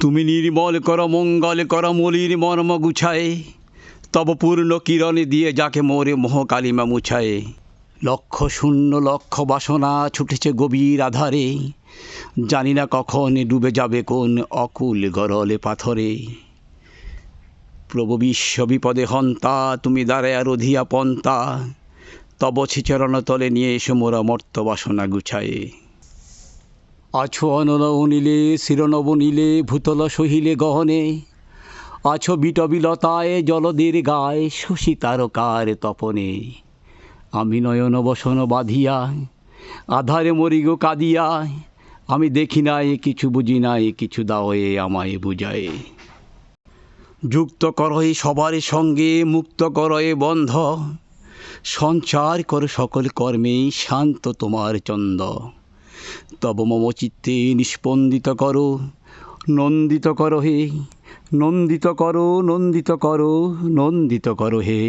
তুমি নির্মল কর মঙ্গল কর মলির মর্ম গুছায়ে, তব পূর্ণ কিরণে দিয়ে যাকে মোরে মোহ কালিমা মুছায়ে। লক্ষ শূন্য লক্ষ বাসনা ছুটেছে গভীর আধারে, জানি না কখন ডুবে যাবে কোন অকুল গরলে পাথরে। প্রভু বিশ্ব বিপদে হন্তা, তুমি দাঁড়ায় রধিয়া পন্তা, তব চরণ তলে নিয়ে এসো মোরা মর্ত বাসনা গুছায়ে। আছো অনল অনিলে শিরনব নীলে ভূতল সহিলে গহনে, আছো বিটবিলতায় জলদের গায়ে শশী তারকার তপনে। আমি নয়ন বসন বাঁধিয়া আধারে মরি গো কাঁদিয়া, আমি দেখি নাই কিছু বুঝি নাই কিছু দাও এ আমায় বুঝায়ে। যুক্ত করহে সবার সঙ্গে মুক্ত করহে বন্ধ, সঞ্চার কর সকল কর্মেই শান্ত তোমার চন্দ। তব মম চিত্তে নিস্পন্দিত করো, নন্দিত করো হে, নন্দিত করো নন্দিত করো নন্দিত করো হে।